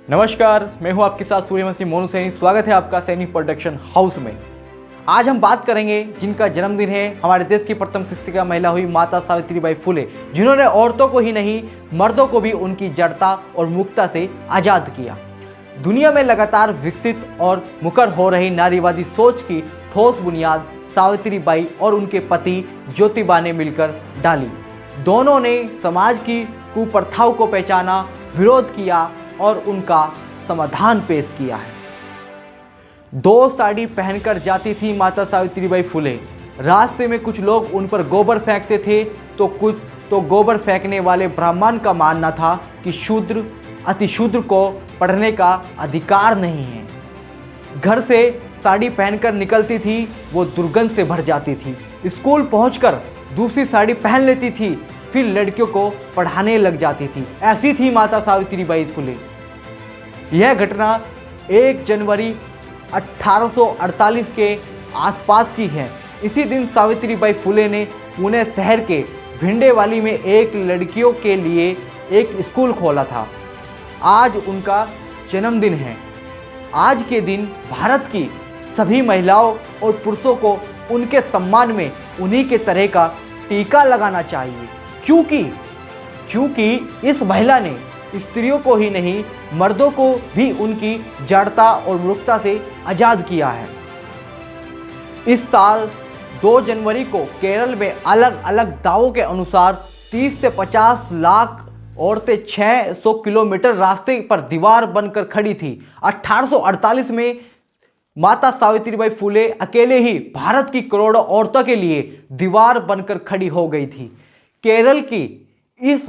नमस्कार, मैं हूं आपके साथ सूर्यवंशी मोनू सैनी। स्वागत है आपका सैनी प्रोडक्शन हाउस में। आज हम बात करेंगे जिनका जन्मदिन है, हमारे देश की प्रथम शिक्षिका महिला हुई माता सावित्रीबाई फुले, जिन्होंने औरतों को ही नहीं मर्दों को भी उनकी जड़ता और मुक्तता से आज़ाद किया। दुनिया में लगातार विकसित और मुकर हो रही नारीवादी सोच की ठोस बुनियाद सावित्रीबाई और उनके पति ज्योतिबा ने मिलकर डाली। दोनों ने समाज की कुप्रथाओं को पहचाना, विरोध किया और उनका समाधान पेश किया है। दो साड़ी पहनकर जाती थी माता सावित्रीबाई फुले। रास्ते में कुछ लोग उन पर गोबर फेंकते थे तो गोबर फेंकने वाले ब्राह्मण का मानना था कि शूद्र अतिशूद्र को पढ़ने का अधिकार नहीं है। घर से साड़ी पहनकर निकलती थी, वो दुर्गंध से भर जाती थी। स्कूल पहुंचकर दूसरी साड़ी पहन लेती थी, फिर लड़कियों को पढ़ाने लग जाती थी। ऐसी थी माता सावित्रीबाई फुले। यह घटना 1 जनवरी 1848 के आसपास की है। इसी दिन सावित्रीबाई फुले ने पुणे शहर के भिंडेवाली में एक लड़कियों के लिए एक स्कूल खोला था। आज उनका जन्मदिन है। आज के दिन भारत की सभी महिलाओं और पुरुषों को उनके सम्मान में उन्हीं के तरह का टीका लगाना चाहिए, क्योंकि इस महिला ने स्त्रियों को ही नहीं मर्दों को भी उनकी जड़ता और मुक्तता से आज़ाद किया है। इस साल 2 जनवरी को केरल में अलग अलग दावों के अनुसार 30 से 50 लाख औरतें 600 किलोमीटर रास्ते पर दीवार बनकर खड़ी थी। 1848 में माता सावित्रीबाई फुले अकेले ही भारत की करोड़ों औरतों के लिए दीवार बनकर खड़ी हो गई थी। केरल की इस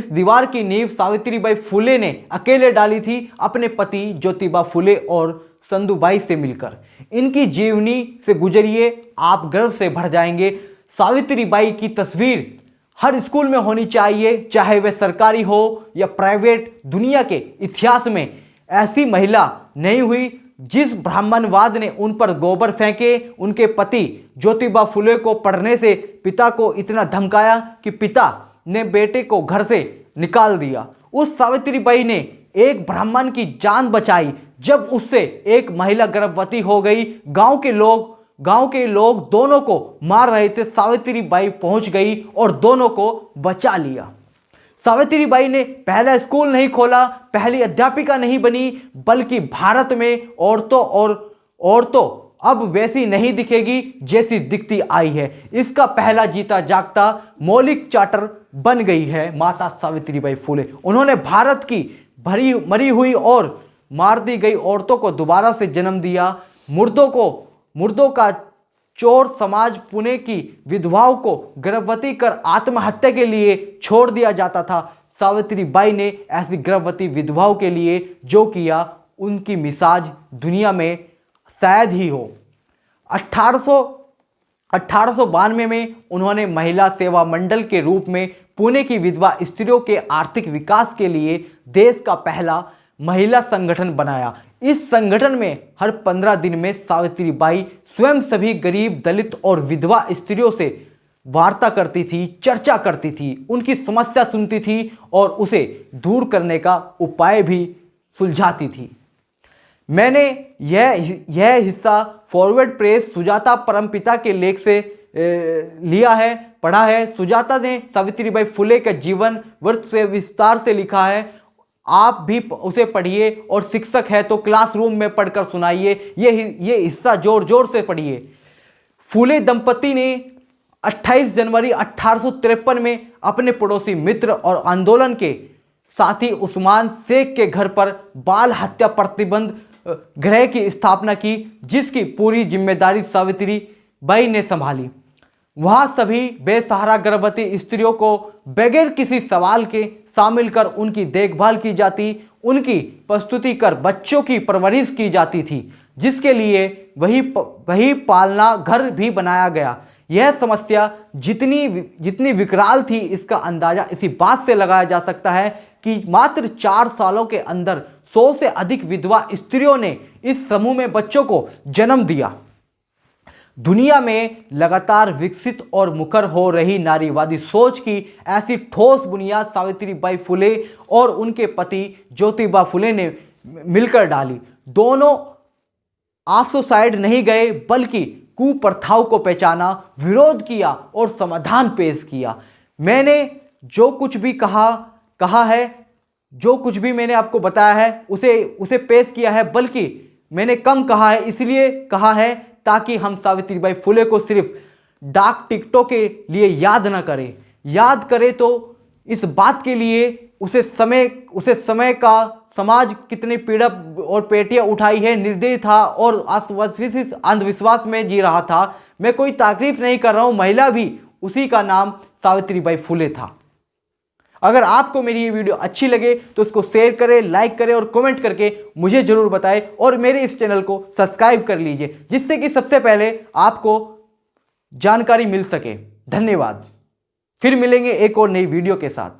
दीवार की नींव सावित्रीबाई फुले ने अकेले डाली थी, अपने पति ज्योतिबा फुले और संधूबाई से मिलकर। इनकी जीवनी से गुजरिए, आप गर्व से भर जाएंगे। सावित्रीबाई की तस्वीर हर स्कूल में होनी चाहिए, चाहे वह सरकारी हो या प्राइवेट। दुनिया के इतिहास में ऐसी महिला नहीं हुई जिस ब्राह्मणवाद ने उन पर गोबर फेंके। उनके पति ज्योतिबा फुले को पढ़ने से पिता को इतना धमकाया कि पिता ने बेटे को घर से निकाल दिया। उस सावित्रीबाई ने एक ब्राह्मण की जान बचाई जब उससे एक महिला गर्भवती हो गई। गांव के लोग दोनों को मार रहे थे। सावित्रीबाई पहुंच गई और दोनों को बचा लिया। सावित्रीबाई ने पहला स्कूल नहीं खोला, पहली अध्यापिका नहीं बनी, बल्कि भारत में औरतों अब वैसी नहीं दिखेगी जैसी दिखती आई है। इसका पहला जीता जागता मौलिक चार्टर बन गई है माता सावित्रीबाई फुले। उन्होंने भारत की मरी हुई और मार दी गई औरतों को दोबारा से जन्म दिया। मुर्दों का चोर समाज पुणे की विधवाओं को गर्भवती कर आत्महत्या के लिए छोड़ दिया जाता था। सावित्रीबाई ने ऐसी गर्भवती विधवाओं के लिए जो किया, उनकी मिसाज दुनिया में शायद ही हो। 1892 में उन्होंने महिला सेवा मंडल के रूप में पुणे की विधवा स्त्रियों के आर्थिक विकास के लिए देश का पहला महिला संगठन बनाया। इस संगठन में हर 15 दिन में सावित्रीबाई स्वयं सभी गरीब, दलित और विधवा स्त्रियों से वार्ता करती थी, चर्चा करती थी, उनकी समस्या सुनती थी और उसे दूर करने का उपाय भी सुलझाती थी। मैंने यह हिस्सा फॉरवर्ड प्रेस सुजाता परमपिता के लेख से पढ़ा है। सुजाता ने सावित्रीबाई फुले के जीवन वृत्त से विस्तार से लिखा है। आप भी उसे पढ़िए और शिक्षक है तो क्लासरूम में पढ़कर सुनाइए। ये हिस्सा जोर जोर से पढ़िए। फुले दंपति ने 28 जनवरी 1853 में अपने पड़ोसी मित्र और आंदोलन के साथी उस्मान शेख के घर पर बाल हत्या प्रतिबंध गृह की स्थापना की, जिसकी पूरी जिम्मेदारी सावित्रीबाई ने संभाली। वहां सभी बेसहारा गर्भवती स्त्रियों को बगैर किसी सवाल के शामिल कर उनकी देखभाल की जाती, उनकी प्रस्तुति कर बच्चों की परवरिश की जाती थी, जिसके लिए वही पालना घर भी बनाया गया। यह समस्या जितनी विकराल थी, इसका अंदाजा इसी बात से लगाया जा सकता है कि मात्र 4 सालों के अंदर 100 से अधिक विधवा स्त्रियों ने इस समूह में बच्चों को जन्म दिया। दुनिया में लगातार विकसित और मुखर हो रही नारीवादी सोच की ऐसी ठोस बुनियाद सावित्रीबाई फुले और उनके पति ज्योतिबा फुले ने मिलकर डाली। दोनों आपसों साइड नहीं गए, बल्कि कुप्रथाओं को पहचाना, विरोध किया और समाधान पेश किया। मैंने जो कुछ भी कहा है, जो कुछ भी मैंने आपको बताया है उसे पेश किया है, बल्कि मैंने कम कहा है, इसलिए कहा है ताकि हम सावित्रीबाई फुले को सिर्फ डाक टिकटों के लिए याद ना करें। याद करें तो इस बात के लिए उसे समय का समाज कितनी पीड़ा और पेटियां उठाई है, निर्दयी था और अंधविश्वास में जी रहा था। मैं कोई तारीफ नहीं कर रहा हूं, महिला भी उसी का नाम सावित्रीबाई फुले था। अगर आपको मेरी ये वीडियो अच्छी लगे तो इसको शेयर करें, लाइक करें और कमेंट करके मुझे जरूर बताएं और मेरे इस चैनल को सब्सक्राइब कर लीजिए, जिससे कि सबसे पहले आपको जानकारी मिल सके। धन्यवाद। फिर मिलेंगे एक और नई वीडियो के साथ।